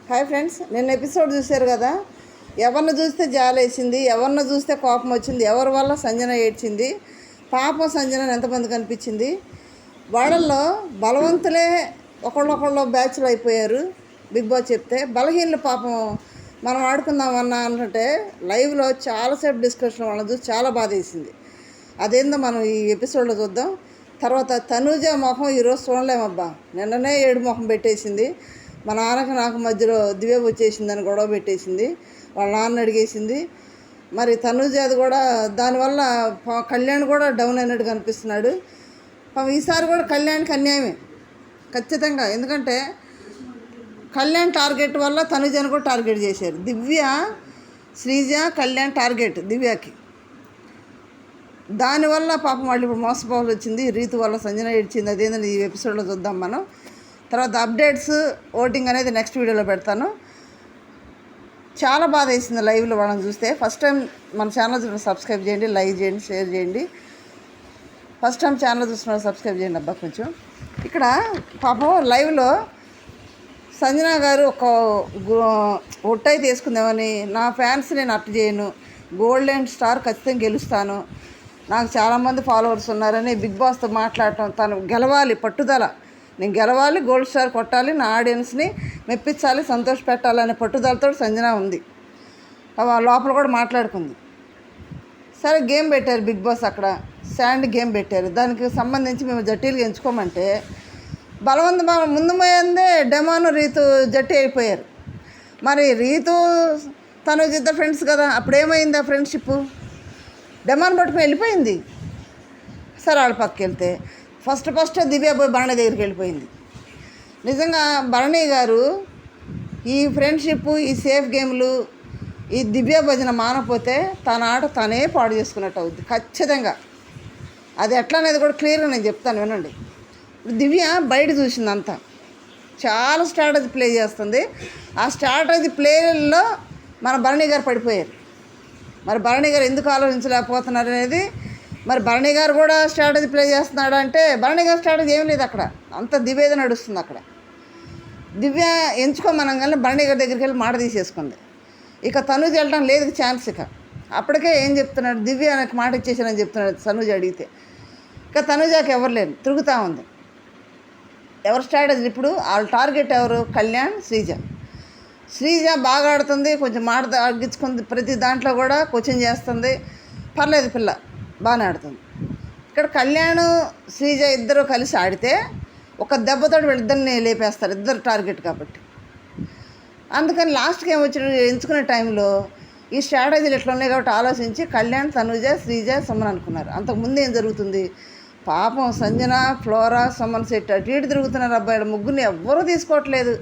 Hi friends, నిన్న episode చూశారు కదా. ఎవరిని చూస్తే జాలేసింది, ఎవరిని చూస్తే కోపం వచ్చింది, ఎవరి వల్ల సంజన ఏడ్చింది, పాపం సంజన ఎంతమంది కనిపించింది. వాళ్ళల్లో బలవంతులే ఒకళ్ళొకళ్ళు బ్యాచ్లు అయిపోయారు. బిగ్ బాస్ చెప్తే బలహీనలు పాపం మనం ఆడుకుందామన్నా అంటే లైవ్లో చాలాసేపు డిస్కషన్ వాళ్ళని చూసి చాలా బాధ వేసింది. అదేందో మనం ఈ ఎపిసోడ్లో చూద్దాం. తర్వాత తనూజ మొహం ఈరోజు చూడలేమబ్బా. నిన్ననే ఏడు మొహం పెట్టేసింది. మా నాన్నకి నాకు మధ్యలో దివ్య వచ్చేసిందని గొడవ పెట్టేసింది. వాళ్ళ నాన్న అడిగేసింది. మరి తనూజది కూడా దానివల్ల కళ్యాణ్ కూడా డౌన్ అయినట్టు కనిపిస్తున్నాడు. ఈసారి కూడా కళ్యాణ్కి అన్యాయమే ఖచ్చితంగా. ఎందుకంటే కళ్యాణ్ టార్గెట్ వల్ల తనుజను కూడా టార్గెట్ చేశారు. దివ్య, శ్రీజ, కళ్యాణ్ టార్గెట్ దివ్యకి. దానివల్ల పాపం వాళ్ళు ఇప్పుడు మోసపోవాల్సి వచ్చింది. రీతు వల్ల సంజన ఏడ్చింది. అదేందని ఈ ఎపిసోడ్లో చూద్దాం మనం. తర్వాత అప్డేట్స్, ఓటింగ్ అనేది నెక్స్ట్ వీడియోలో పెడతాను. చాలా బాధ వేసింది లైవ్లో వాళ్ళని చూస్తే. ఫస్ట్ టైం మన ఛానల్ సబ్స్క్రైబ్ చేయండి, లైక్ చేయండి, షేర్ చేయండి. ఫస్ట్ టైం ఛానల్ చూస్తున్నారు సబ్స్క్రైబ్ చేయండి అబ్బా కొంచెం. ఇక్కడ పాపం లైవ్లో సంజన గారు ఒక ఒట్టయి తీసుకుందామని, నా ఫ్యాన్స్ నేను అట్టు చేయను, గోల్డెన్ స్టార్ ఖచ్చితంగా గెలుస్తాను, నాకు చాలామంది ఫాలోవర్స్ ఉన్నారని బిగ్ బాస్తో మాట్లాడటం, తను గెలవాలి పట్టుదల, నేను గెలవాలి, గోల్డ్ స్టార్ కొట్టాలి, నా ఆడియన్స్ని మెప్పించాలి, సంతోష పెట్టాలనే పట్టుదలతో సంజన ఉంది. లోపల కూడా మాట్లాడుకుంది. సరే గేమ్ పెట్టారు బిగ్ బాస్, అక్కడ శాండ్ గేమ్ పెట్టారు. దానికి సంబంధించి మేము జట్టీలు ఎంచుకోమంటే బలవంతం ముందు పోయిందే డెమాను రీతు జట్టి అయిపోయారు. మరి రీతు తను ఇద్దరు ఫ్రెండ్స్ కదా, అప్పుడేమైంది ఆ ఫ్రెండ్షిప్? డెమాన్ పట్టుకుని వెళ్ళిపోయింది. సరే వాళ్ళ పక్కకి వెళ్తే ఫస్ట్ దివ్య పోయి భరణి దగ్గరికి వెళ్ళిపోయింది. నిజంగా భరణి గారు ఈ ఫ్రెండ్షిప్, ఈ సేఫ్ గేమ్లు, ఈ దివ్య భజన మానపోతే తన ఆట తనే పాడు చేసుకున్నట్టు అవుద్ది ఖచ్చితంగా. అది ఎట్లా అనేది కూడా క్లియర్గా నేను చెప్తాను, వినండి. దివ్య బయట చూసింది అంతా, చాలా స్ట్రాటజీ ప్లే చేస్తుంది. ఆ స్ట్రాటజీ ప్లేలో మన భరణి గారు పడిపోయారు. మరి భరణి గారు ఎందుకు ఆలోచించలేకపోతున్నారు అనేది, మరి భరణి గారు కూడా స్ట్రాటజీ ప్లే చేస్తున్నాడు అంటే భరణి గారు స్ట్రాటజీ ఏం లేదు అక్కడ, అంత దివ్యేద నడుస్తుంది అక్కడ. దివ్య ఎంచుకోమనగానే భరణి గారి దగ్గరికి వెళ్ళి మాట తీసేసుకుంది. ఇక తనుజ వెళ్ళడం లేదు ఛాన్స్. ఇక అప్పటికే ఏం చెప్తున్నాడు, దివ్య నాకు మాట ఇచ్చేసానని చెప్తున్నాడు తనుజ అడిగితే. ఇక తనుజాకి ఎవరు లేరు, తిరుగుతూ ఉంది. ఎవరు స్ట్రాటజీ ఇప్పుడు? వాళ్ళ టార్గెట్ ఎవరు? కళ్యాణ్, శ్రీజ. శ్రీజ బాగా ఆడుతుంది, కొంచెం మాట తగ్గించుకుంది, ప్రతి దాంట్లో కూడా కోచింగ్ చేస్తుంది, పర్లేదు పిల్ల బాగానే ఆడుతుంది. ఇక్కడ కళ్యాణ్, శ్రీజ ఇద్దరు కలిసి ఆడితే ఒక దెబ్బతో వీళ్ళిద్దరిని లేపేస్తారు, ఇద్దరు టార్గెట్ కాబట్టి. అందుకని లాస్ట్కి ఏమొచ్చిన ఎంచుకునే టైంలో ఈ స్ట్రాటజీలు ఎట్లా ఉన్నాయి కాబట్టి ఆలోచించి కళ్యాణ్, తనుజ, శ్రీజ, సుమన్ అనుకున్నారు. అంతకుముందు ఏం జరుగుతుంది? పాపం సంజన, ఫ్లోరా, సుమన్ సెట్ అటు ఇటు తిరుగుతున్నారు. అబ్బాయిల ముగ్గురిని ఎవ్వరూ తీసుకోవట్లేదు.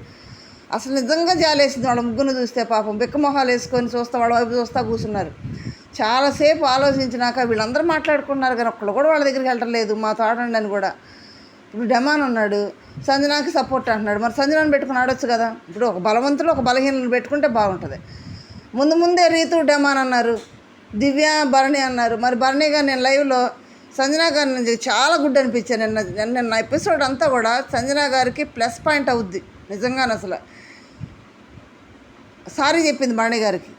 అసలు నిజంగా జాలేసింది వాళ్ళ ముగ్గురిని చూస్తే. పాపం బిక్కమొహాలు వేసుకొని చూస్తా వాళ్ళ వైపు చూస్తూ కూర్చున్నారు. చాలాసేపు ఆలోచించినాక వీళ్ళందరూ మాట్లాడుకున్నారు కానీ ఒక్కళ్ళు కూడా వాళ్ళ దగ్గరికి వెళ్ళటం లేదు. మాతో ఆడండి అని కూడా. ఇప్పుడు డెమాన్ ఉన్నాడు, సంజనాకి సపోర్ట్ అంటున్నాడు. మరి సంజనాన్ని పెట్టుకుని ఆడొచ్చు కదా. ఇప్పుడు ఒక బలవంతులు ఒక బలహీనలు పెట్టుకుంటే బాగుంటుంది. ముందే రీతు, డెమాన్ అన్నారు, దివ్య, భరణి అన్నారు. మరి భరణి గారు నేను లైవ్లో సంజన గారి నుంచి చాలా గుడ్ అనిపించాను. నిన్న ఎపిసోడ్ అంతా కూడా సంజన గారికి ప్లస్ పాయింట్ అవుద్ది నిజంగానే. అసలు సారీ చెప్పింది భరణి గారికి,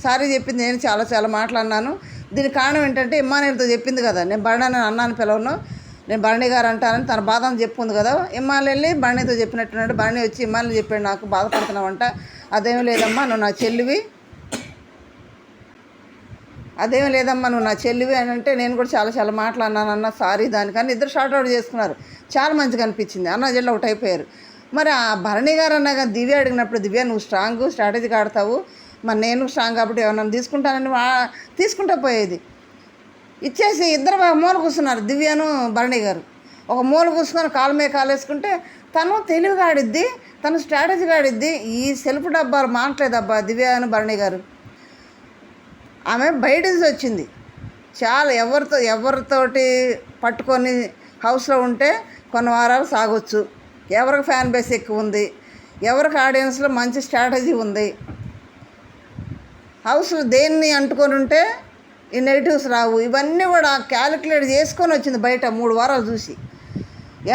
సారీ చెప్పింది. నేను చాలా మాట్లాడినాను. దీనికి కారణం ఏంటంటే ఇమ్మానుయేల్తో చెప్పింది కదా, నేను భరణి అన్నాను పిలవను, నేను భరణి గారు అంటానని తన బాధను చెప్పుకుంది కదా. ఇమ్మానుయేల్ వెళ్ళి భరణితో చెప్పినట్టున్నాడు. భరణి వచ్చి ఇమ్మానుయేల్ చెప్పాడు, నాకు బాధపడుతున్నావంట. అదేమీ లేదమ్మా, నువ్వు నా చెల్లివి, అదేమీ లేదమ్మా నువ్వు నా చెల్లివి అని అంటే నేను కూడా చాలా మాట్లాడినాను అన్న, సారీ దానికని. ఇద్దరు షార్ట్ అవుట్ చేసుకున్నారు. చాలా మంచిగా అనిపించింది. అన్న జిల్లా ఒకటి అయిపోయారు. మరి ఆ భరణి గారు అన్నా కానీ దివ్య అడిగినప్పుడు, దివ్య నువ్వు స్ట్రాంగ్, స్ట్రాటజీగా ఆడతావు, మరి నేను స్ట్రాంగ్ కాబట్టి ఏమన్నా తీసుకుంటానని తీసుకుంటా పోయేది. ఇచ్చేసి ఇద్దరు మూల కూర్చున్నారు, దివ్యను భరణి గారు. ఒక మూల కూర్చుకొని కాలు మీద కాలు వేసుకుంటే తను తెలివిగా ఆడిద్ది, తను స్ట్రాటజీగా ఆడిద్ది. ఈ సెల్ఫ్ డబ్బాలు మానట్లేదబ్బా దివ్యను భరణి గారు. ఆమె బయట వచ్చింది. చాలా ఎవరితోటి పట్టుకొని హౌస్లో ఉంటే కొన్ని వారాలు సాగొచ్చు. ఎవరికి ఫ్యాన్ బేస్ ఎక్కువ ఉంది, ఎవరికి ఆడియన్స్లో మంచి స్ట్రాటజీ ఉంది, హౌస్లో దేన్ని అంటుకొని ఉంటే ఈ నెగిటివ్స్ రావు. ఇవన్నీ కూడా క్యాలిక్యులేట్ చేసుకొని వచ్చింది బయట 3 వారాలు చూసి.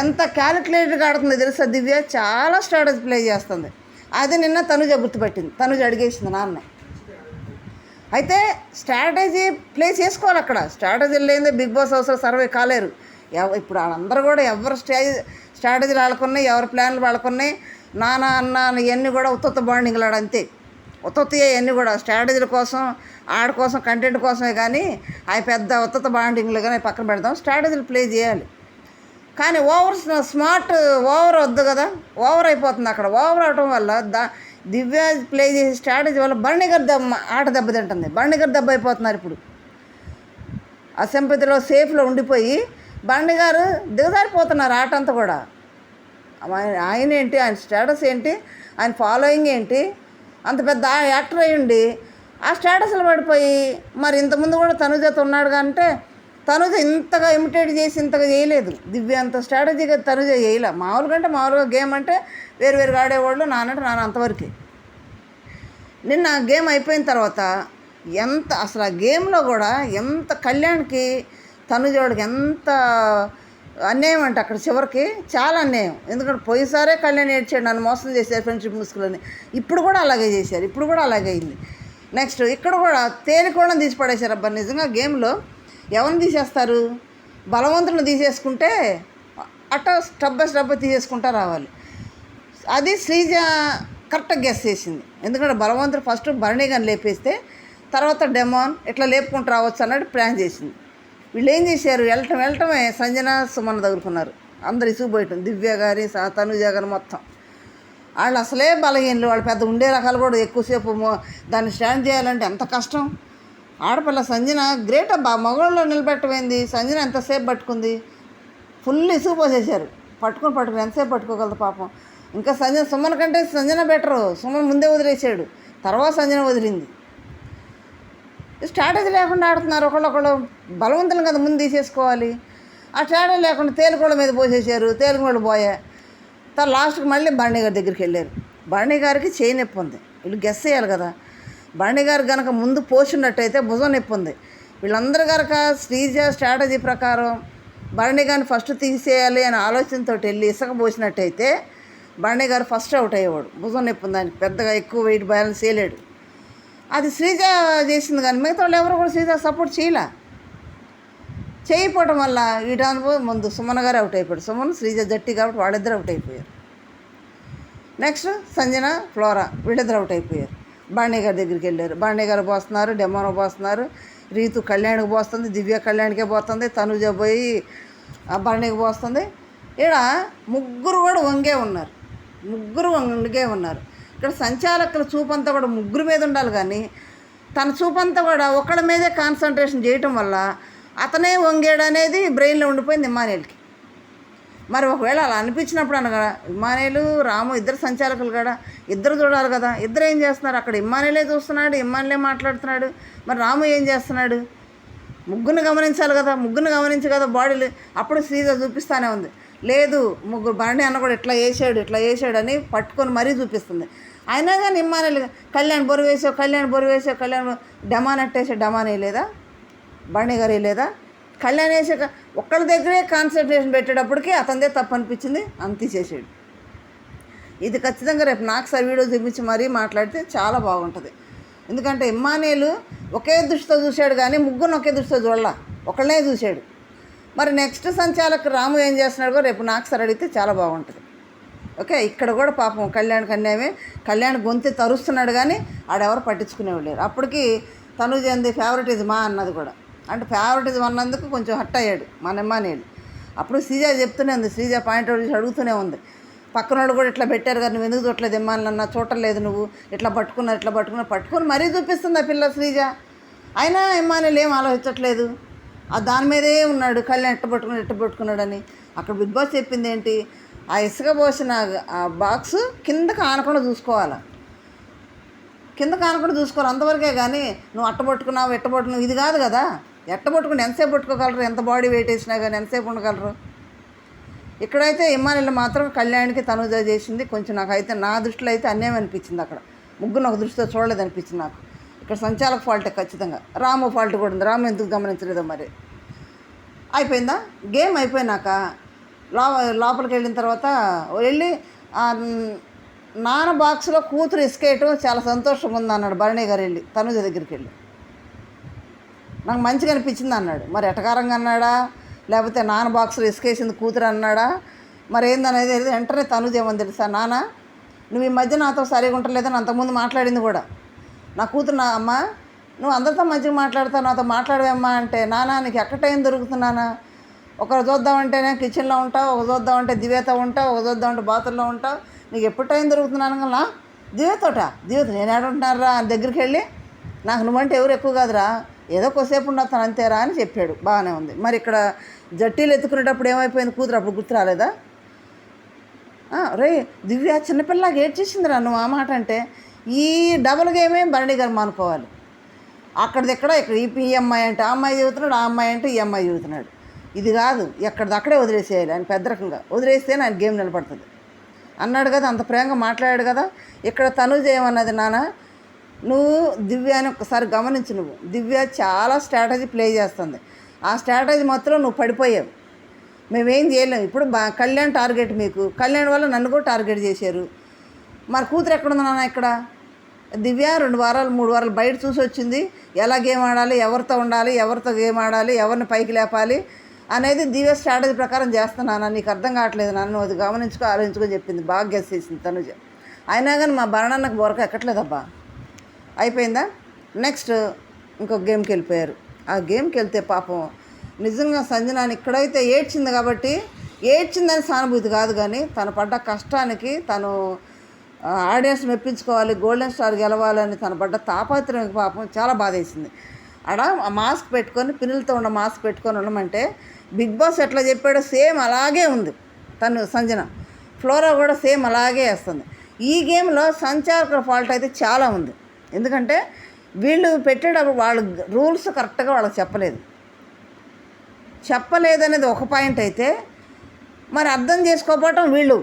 ఎంత క్యాలిక్యులేటెడ్గా ఆడుతుందో తెలుసా దివ్య. చాలా స్ట్రాటజీ ప్లే చేస్తుంది. అది నిన్న తనుజ గుర్తుపెట్టింది. తనుజ అడిగేసింది నాన్న. అయితే స్ట్రాటజీ ప్లే చేసుకోవాలి అక్కడ. స్ట్రాటజీ లేదే బిగ్ బాస్ హౌస్లో సర్వే కాలేరు. ఇప్పుడు వాళ్ళందరూ కూడా ఎవరు స్ట్రాటజీలు వాళ్ళకున్నాయి, ఎవరి ప్లాన్లు వాళ్ళకున్నాయి. నాన్న అన్న ఇవన్నీ కూడా ఉత్త బాండింగ్లు అంతే. ఉత్తయ్య ఇవన్నీ కూడా స్ట్రాటజీల కోసం, ఆడ కోసం, కంటెంట్ కోసమే. కానీ అవి పెద్ద ఉత్త బాండింగ్లు కానీ పక్కన పెడదాం. స్ట్రాటజీలు ప్లే చేయాలి. కానీ ఓవర్ వద్దు కదా. ఓవర్ అయిపోతుంది అక్కడ. ఓవర్ అవటం వల్ల దివ్య ప్లే చేసే స్ట్రాటజీ వల్ల బర్ణిగర్ ఆట దెబ్బతింటుంది. బర్ణిగర్ దెబ్బ అయిపోతున్నారు ఇప్పుడు. అసెంబ్లీలో సేఫ్లో ఉండిపోయి బర్ణిగారు దిగజారిపోతున్నారు ఆట అంతా కూడా. ఆయన ఏంటి, ఆయన స్టేటస్ ఏంటి, ఆయన ఫాలోయింగ్ ఏంటి, అంత పెద్ద యాక్టర్ అయ్యుండి ఆ స్టేటస్లు పడిపోయి. మరి ఇంతకుముందు కూడా తనుజతో ఉన్నాడు కంటే తనుజ ఇంతగా ఇమిటేట్ చేసి ఇంతగా చేయలేదు. దివ్య అంత స్ట్రాటజీగా తనుజ చేయలే. మామూలుగా గేమ్ అంటే వేరువేరుగా ఆడేవాళ్ళు. నానంటే నాన్న అంతవరకే. నిన్న గేమ్ అయిపోయిన తర్వాత అసలు ఆ గేమ్లో కూడా ఎంత కళ్యాణ్కి తనుజోడికి ఎంత అన్యాయం అంటే అక్కడ చివరికి చాలా అన్యాయం. ఎందుకంటే పోయిసారే కళ్యాణ్ ఏడ్చాడు, నన్ను మోసం చేశారు ఫ్రెండ్షిప్ ముసుగులని. ఇప్పుడు కూడా అలాగే చేశారు. ఇప్పుడు కూడా అలాగే అయింది. నెక్స్ట్ ఇక్కడ కూడా తేలికోవడం తీసి పడేశారు. అబ్బా నిజంగా గేమ్లో ఎవరిని తీసేస్తారు? బలవంతులను తీసేసుకుంటే అట్ట స్టెప్ తీసేసుకుంటా రావాలి. అది శ్రీజ కరెక్ట్గా గెస్ చేసింది. ఎందుకంటే బలవంతుడు ఫస్ట్ భరణిగాని లేపేస్తే తర్వాత డెమాన్ ఇట్లా లేపుకుంటూ రావచ్చు అన్నట్టు ప్లాన్ చేసింది. వీళ్ళు ఏం చేశారు? వెళ్ళటమే సంజన సుమన్ దగ్గరుకున్నారు. అందరు ఇసుగుపోయటం. దివ్య గారి, తనుజ గారి మొత్తం వాళ్ళు అసలే బలహీనలు. వాళ్ళు పెద్ద ఉండే రకాలు కూడా ఎక్కువసేపు దాన్ని స్టాండ్ చేయాలంటే ఎంత కష్టం. ఆడపిల్ల సంజన గ్రేట్ అబ్బా. మగవాళ్ళు నిలబెట్టమైంది. సంజన ఎంతసేపు పట్టుకుంది? ఫుల్ ఇసుగుపోసేశారు. పట్టుకుని ఎంతసేపు పట్టుకోగలదు పాపం. ఇంకా సుమన్ కంటే సంజన బెటరు. సుమన్ ముందే వదిలేసాడు, తర్వాత సంజన వదిలింది. స్ట్రాటజీ లేకుండా ఆడుతున్నారు. ఒకళ్ళు బలవంతులు కదా ముందు తీసేసుకోవాలి. ఆ స్ట్రాటజీ లేకుండా తేలికోళ్ళ మీద పోసేసారు. తేలికోళ్ళు పోయా. తర్వాత లాస్ట్కి మళ్ళీ భరణి గారి దగ్గరికి వెళ్ళారు. భరణి గారికి చేయి నొప్పి ఉంది. వీళ్ళు గెస్ చేయాలి కదా. భరణి గారు కనుక ముందు పోసినట్టయితే భుజం నొప్పి ఉంది. వీళ్ళందరూ కనుక శ్రీజ స్ట్రాటజీ ప్రకారం భరణి గారిని ఫస్ట్ తీసేయాలి అనే ఆలోచనతో వెళ్ళి ఇసుక పోసినట్టయితే భరణి గారు ఫస్ట్ అవుట్ అయ్యేవాడు. భుజం నొప్పి ఉంది ఆయనకి. పెద్దగా ఎక్కువ వెయిట్ బ్యాలెన్స్ చేయలేడు. అది శ్రీజ చేసింది. కానీ మిగతా వాళ్ళు ఎవరు కూడా శ్రీజ సపోర్ట్ చేయకపోవడం వల్ల అనుభవం ముందు సుమన్ గారు అవుట్ అయిపోయాడు. సుమన్ శ్రీజ జట్టి కాబట్టి వాళ్ళిద్దరు అవుట్ అయిపోయారు. నెక్స్ట్ సంజన, ఫ్లోరా వీళ్ళిద్దరు అవుట్ అయిపోయారు. భరణి గారి దగ్గరికి వెళ్ళారు. భరణి గారు పోస్తున్నారు, డెమోనో పోస్తున్నారు, రీతు కళ్యాణ్కి పోస్తుంది, దివ్య కళ్యాణ్కే పోతుంది, తనుజ పోయి భరణికి పోస్తుంది. ఇక్కడ ముగ్గురు కూడా వంగే ఉన్నారు. ఇక్కడ సంచాలకుల చూపంతా కూడా ముగ్గురు మీద ఉండాలి. కానీ తన చూపంతా కూడా ఒకళ్ళ మీదే కాన్సన్ట్రేషన్ చేయటం వల్ల అతనే వంగాడు అనేది బ్రెయిన్లో ఉండిపోయింది ఇమ్మానుయేల్కి. మరి ఒకవేళ అలా అనిపించినప్పుడు అనగా ఇమ్మానుయేలు, రాము ఇద్దరు సంచాలకులు కూడా ఇద్దరు చూడాలి కదా. ఇద్దరు ఏం చేస్తున్నారు? అక్కడ ఇమ్మానుయేలే చూస్తున్నాడు, ఇమ్మానుయేలే మాట్లాడుతున్నాడు. మరి రాము ఏం చేస్తున్నాడు? ముగ్గురిని గమనించాలి కదా. ముగ్గురిని గమనించి కదా బాడీలు. అప్పుడు శ్రీజ చూపిస్తానే ఉంది. లేదు ముగ్గురు భరణి అన్న కూడా ఇట్లా వేసాడు అని పట్టుకొని మరీ చూపిస్తుంది. అయినా కానీ ఇమ్మానుయేలు కళ్యాణ్ బొరు వేసావు, కళ్యాణ్ డమాన్ అట్టేసాడు. డమాన్ వేయలేదా? భరణి గారు వేయలేదా? కళ్యాణ్ వేసాక ఒక్కళ్ళ దగ్గరే కాన్సన్ట్రేషన్ పెట్టేటప్పటికి అతనిదే తప్పు అనిపించింది, తీసేసాడు. ఇది ఖచ్చితంగా రేపు నాకు సార్ వీడియో చూపించి మరీ మాట్లాడితే చాలా బాగుంటుంది. ఎందుకంటే ఇమ్మానుయేలు ఒకే దృష్టితో చూశాడు కానీ ముగ్గురిని ఒకే దృష్టితో చూడాల, ఒకళ్ళనే చూశాడు. మరి నెక్స్ట్ సంచాలకు రాము ఏం చేస్తున్నాడో రేపు నాకు సార్ అడిగితే చాలా బాగుంటుంది. ఓకే, ఇక్కడ కూడా పాపం కళ్యాణ్కి అన్యాయమే. కళ్యాణ్ గొంతు తరుస్తున్నాడు కానీ ఆడెవరు పట్టించుకునేవాళ్ళు లేరు. అప్పటికి తనుజ అంది ఫేవరెటిజమా అన్నది కూడా. అంటే ఫేవరెటిజం అన్నందుకు కొంచెం హట్ అయ్యాడు మన ఇమ్మానుయేల్. అప్పుడు శ్రీజ చెప్తూనే ఉంది, శ్రీజ పాయింట్ అవుట్ చేసి అడుగుతూనే ఉంది. పక్కన వాళ్ళు కూడా ఇట్లా పెట్టారు కదా, నువ్వు ఎందుకు చూడలేదు ఇమ్మానుయేల్ అన్న, చూడలేదు నువ్వు, ఇట్లా పట్టుకుని మరీ చూపిస్తుంది ఆ పిల్ల శ్రీజ. అయినా ఇమ్మానుయేల్ ఏం ఆలోచించట్లేదు, దాని మీదే ఉన్నాడు. కళ్యాణ్ ఎట్ట పట్టుకున్నాడని. అక్కడ బిగ్ బాస్ చెప్పింది ఏంటి? ఆ ఇసుక పోసిన ఆ బాక్స్ కిందకి ఆనకుండా చూసుకోవాలి. అంతవరకే. కానీ నువ్వు ఎట్టబట్టుకున్నావు ఇది కాదు కదా. ఎట్టబట్టుకుని ఎంతసేపు పట్టుకోగలరు? ఎంత బాడీ వెయిట్ వేసినా కానీ ఎంతసేపు ఉండగలరు? ఇక్కడైతే ఇమ్మానుయేల్ మాత్రం కళ్యాణ్కి తనుజ చేసింది కొంచెం నాకైతే నా దృష్టిలో అయితే అన్యాయం అనిపించింది. అక్కడ ముగ్గురు ఒక దృష్టితో చూడలేదు అనిపించింది నాకు. ఇక్కడ సంచాలక ఫాల్టే ఖచ్చితంగా. రాము ఫాల్ట్ కూడా ఉంది. రాము ఎందుకు గమనించలేదో మరి. అయిపోయిందా గేమ్? అయిపోయినాక లోపలికి వెళ్ళిన తర్వాత వెళ్ళి నాన్న బాక్స్లో కూతురు ఇసుకేయటం చాలా సంతోషంగా ఉంది అన్నాడు భరణి గారు వెళ్ళి తనుజ దగ్గరికి వెళ్ళి. నాకు మంచిగా అనిపించింది అన్నాడు. మరి ఎటకారంగా అన్నాడా లేకపోతే నాన్న బాక్స్లో ఇసుకేసింది కూతురు అన్నాడా మరి ఏందనేది వెంటనే తనుజ ఏమని తెలుసా, నాన్న నువ్వు ఈ మధ్య నాతో సరిగా ఉంటలేదని అంతకుముందు మాట్లాడింది కూడా. నా కూతురు నా అమ్మ నువ్వు అందరితో మంచిగా మాట్లాడతావు నాతో మాట్లాడవేమ్మా అంటే, నాన్న నీకు ఎక్కడ టైం దొరుకుతున్నానా, ఒకరు చూద్దామంటేనే కిచెన్లో ఉంటావు, ఒక చూద్దామంటే దివ్యతో ఉంటావు, ఒక చూద్దామంటే బాత్రూంలో ఉంటావు, నీకు ఎప్పుడు టైం దొరుకుతున్నాను కదా దివ్యతోట దివ్యత నేను ఏడుంటున్నారా అని దగ్గరికి వెళ్ళి, నాకు నువ్వంటే ఎవరు ఎక్కువ కాదురా ఏదో కొద్దిసేపు ఉండొస్తాను అంతేరా అని చెప్పాడు. బాగానే ఉంది. మరి ఇక్కడ జట్టీలు ఎత్తుకునేటప్పుడు ఏమైపోయింది కూతురు అప్పుడు గుర్తు రాలేదా? రే దివ్య చిన్నపిల్లలాగా ఏడ్చేసిందిరా నువ్వు ఆ మాట అంటే. ఈ డబుల్ గేమే భరణి గారు మానుకోవాలి. అక్కడిదెక్కడ ఇక్కడ ఈ అమ్మాయి అంటే ఆ అమ్మాయి చదువుతున్నాడు, ఆ అమ్మాయి అంటే ఈ అమ్మాయి చదువుతున్నాడు. ఇది కాదు, ఎక్కడిదక్కడే వదిలేసేయాలి. ఆయన పెద్దరకంగా వదిలేస్తే ఆయన గేమ్ నిలబడుతుంది అన్నాడు కదా, అంత ప్రేమగా మాట్లాడాడు కదా. ఇక్కడ తనుజ ఏమన్నది, నాన్న నువ్వు దివ్యాని ఒకసారి గమనించు, నువ్వు దివ్య చాలా స్ట్రాటజీ ప్లే చేస్తుంది, ఆ స్ట్రాటజీ మాత్రం నువ్వు పడిపోయావు, మేమేం చేయలేము. ఇప్పుడు కళ్యాణ్ టార్గెట్ మీకు, కళ్యాణ్ వల్ల నన్ను కూడా టార్గెట్ చేశారు. మరి కూతురు ఎక్కడుంది నాన్న ఇక్కడ? దివ్య 2 వారాలు 3 వారాలు బయట చూసి వచ్చింది, ఎలా గేమ్ ఆడాలి, ఎవరితో ఉండాలి, ఎవరితో గేమ్ ఆడాలి, ఎవరిని పైకి లేపాలి అనేది దివ్య స్ట్రాటజీ ప్రకారం చేస్తున్నాను. నీకు అర్థం కావట్లేదు నన్ను, అది గమనించుకో ఆలోచించుకొని చెప్పింది. బాగా గెస్ చేసింది తనుజ. అయినా కానీ మా భరణన్నకు బొరక ఎక్కట్లేదబ్బా. అయిపోయిందా? నెక్స్ట్ ఇంకొక గేమ్కి వెళ్ళిపోయారు. ఆ గేమ్కి వెళ్తే పాపం నిజంగా సంజనాని ఇక్కడైతే ఏడ్చింది కాబట్టి, ఏడ్చిందని సానుభూతి కాదు కానీ తను పడ్డ కష్టానికి తను ఆడియన్స్ మెప్పించుకోవాలి, గోల్డెన్ స్టార్ గెలవాలని తను పడ్డ తాపత్రయం పాపం చాలా బాధ వేసింది. ఆడ ఆ మాస్క్ పెట్టుకొని పిన్నులతో ఉన్న మాస్క్ పెట్టుకొని ఉండమంటే బిగ్ బాస్ ఎట్లా చెప్పాడో సేమ్ అలాగే ఉంది తను సంజన. ఫ్లోరా కూడా సేమ్ అలాగే వేస్తుంది. ఈ గేమ్లో సంచాలకుల ఫాల్ట్ అయితే చాలా ఉంది. ఎందుకంటే వీళ్ళు పెట్టేటప్పుడు వాళ్ళు రూల్స్ కరెక్ట్గా వాళ్ళకి చెప్పలేదనేది ఒక పాయింట్ అయితే, మరి అర్థం చేసుకోకపోవటం వీళ్ళు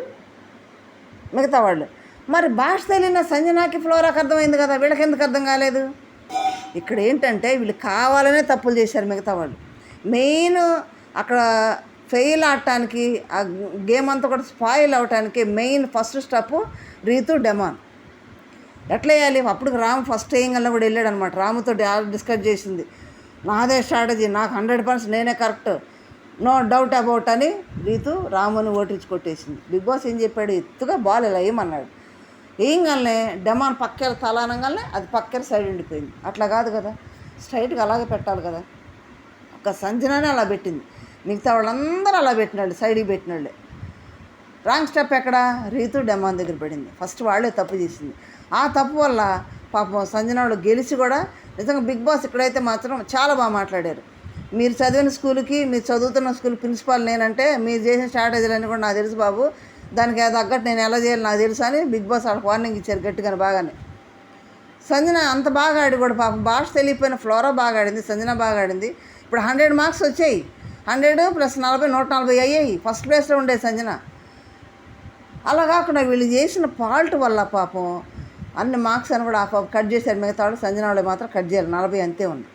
మిగతా వాళ్ళు. మరి భాష తెలియని సంజనాకి ఫ్లోరాకి అర్థమైంది కదా, వీళ్ళకి ఎందుకు అర్థం కాలేదు? ఇక్కడ ఏంటంటే వీళ్ళు కావాలనే తప్పులు చేశారు మిగతా వాళ్ళు. మెయిన్ అక్కడ ఫెయిల్ ఆడటానికి ఆ గేమ్ అంతా కూడా స్పాయిల్ అవటానికి మెయిన్ ఫస్ట్ స్టెప్ రీతు డెమాన్. ఎట్లా వేయాలి? అప్పుడు రాము ఫస్ట్ వేయంగానే కూడా వెళ్ళాడు అనమాట. రాముతో డిస్కస్ చేసింది, నాదే స్ట్రాటజీ, నాకు 100% నేనే కరెక్ట్, నో డౌట్ అబౌట్ అని రీతు రాముని ఓటించి కొట్టేసింది. బిగ్ బాస్ ఏం చెప్పాడు, ఎత్తుగా బాల్ ఇలా వేయమన్నాడు. వేయంగానే డెమాన్ పక్కన తలానంగానే అది పక్కన సైడ్ ఉండిపోయింది. అట్లా కాదు కదా, స్ట్రైట్గా అలాగే పెట్టాలి కదా. ఒక సంజనానే అలా పెట్టింది, మిగతా వాళ్ళందరూ అలా పెట్టినాళ్ళు, సైడ్కి పెట్టినాళ్ళే. రాంగ్ స్టెప్ ఎక్కడ? రీతు డెమాన్ దగ్గర పడింది. ఫస్ట్ వాళ్ళే తప్పు చేసింది. ఆ తప్పు వల్ల పాపం సంజన వాళ్ళు గెలిచి కూడా నిజంగా బిగ్ బాస్ ఇక్కడైతే మాత్రం చాలా బాగా మాట్లాడారు. మీరు చదివిన స్కూల్కి, మీరు చదువుతున్న స్కూల్ ప్రిన్సిపాల్ నేనంటే మీరు చేసిన స్ట్రాటజీలన్నీ కూడా నాకు తెలుసు బాబు, దానికి తగ్గట్టు నేను ఎలా చేయాలి నాకు తెలుసు అని బిగ్ బాస్ వాళ్ళకి వార్నింగ్ ఇచ్చారు గట్టిగానే. బాగానే సంజన అంత బాగా ఆడి కూడా పాపం భాష తెలియపోయిన ఫ్లోరా బాగా ఆడింది, సంజన బాగా ఆడింది. ఇప్పుడు 100 మార్క్స్ వచ్చాయి, 100 + 40 140 అయ్యాయి. ఫస్ట్ ప్లేస్లో ఉండే సంజన. అలా కాకుండా వీళ్ళు చేసిన ఫాల్ట్ వల్ల పాపం అన్ని మార్క్స్ అని కూడా కట్ చేశారు. మిగతా వాళ్ళు సంజన వాళ్ళు మాత్రం కట్ చేయాలి, 40 అంతే ఉంది.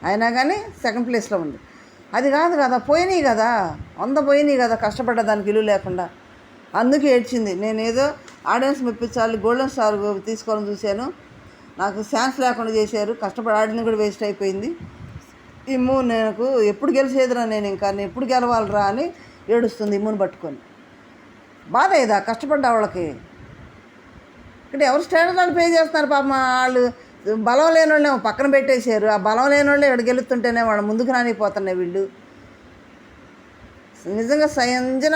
అయినా కానీ సెకండ్ ప్లేస్లో ఉంది. అది కాదు కదా, పోయినాయి కదా, 100 పోయినాయి కదా, కష్టపడ్డ దానికి ఇల్లు లేకుండా. అందుకే ఏడ్చింది. నేను ఏదో ఆడియన్స్ మెప్పించాలి, గోల్డెన్ స్టార్ తీసుకోవాలని చూశాను, నాకు ఛాన్స్ లేకుండా చేశారు, కష్టపడి ఆడింది కూడా వేస్ట్ అయిపోయింది. ఇమ్ము నాకు ఎప్పుడు గెలిచేదిరా, నేను ఎప్పుడు గెలవాలరా అని ఏడుస్తుంది ఇమ్ముని పట్టుకొని. బాధ ఏదా కష్టపడ్డా వాళ్ళకి? ఇక్కడ ఎవరు స్టాండర్డ్ పే చేస్తున్నారు పాపం. వాళ్ళు బలం లేని వాళ్ళేమో పక్కన పెట్టేశారు, ఆ బలం లేని వాళ్ళు ఇక్కడ గెలుస్తుంటేనే వాళ్ళు ముందుకు రానిపోతున్నాయి వీళ్ళు. నిజంగా సంజన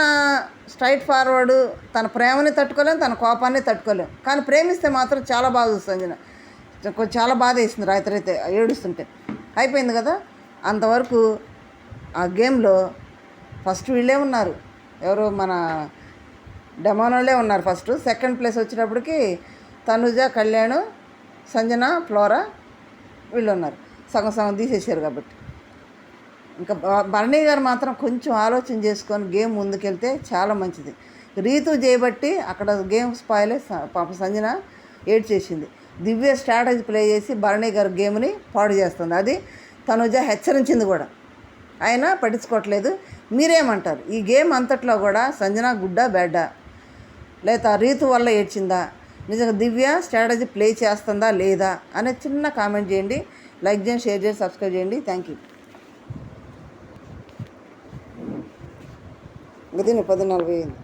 స్ట్రైట్ ఫార్వర్డ్, తన ప్రేమని తట్టుకోలేము, తన కోపాన్ని తట్టుకోలేము, కానీ ప్రేమిస్తే మాత్రం చాలా బాగా చూస్తుంది సంజన. చాలా బాధ వేసింది రాత్రైతే ఏడుస్తుంటే. అయిపోయింది కదా. అంతవరకు ఆ గేమ్లో ఫస్ట్ వీళ్ళే ఉన్నారు, ఎవరు మన డెమాన్ వాళ్ళే ఉన్నారు ఫస్ట్. సెకండ్ ప్లేస్ వచ్చేటప్పటికి తనుజ, కళ్యాణ్, సంజన, ఫ్లోరా వీళ్ళు ఉన్నారు. సగం సగం తీసేసారు కాబట్టి. ఇంకా భరణి గారు మాత్రం కొంచెం ఆలోచన చేసుకొని గేమ్ ముందుకెళ్తే చాలా మంచిది. రీతు చేయబట్టి అక్కడ గేమ్ స్పాయిల్ పాప సంజన ఏడ్చేసింది. దివ్య స్ట్రాటజీ ప్లే చేసి భరణి గారు గేమ్ని పాడు చేస్తుంది. అది తనుజ హెచ్చరించింది కూడా, అయినా పట్టించుకోవట్లేదు. మీరేమంటారు? ఈ గేమ్ అంతట్లో కూడా సంజన గుడ్డా బ్యాడ్డా? లేదా రీతు వల్ల ఏడ్చిందా, నిజంగా దివ్య స్ట్రాటజీ ప్లే చేస్తుందా లేదా అనేది చిన్న కామెంట్ చేయండి. లైక్ చేయండి, షేర్ చేయండి, సబ్స్క్రైబ్ చేయండి. Thank you. గది 10:40.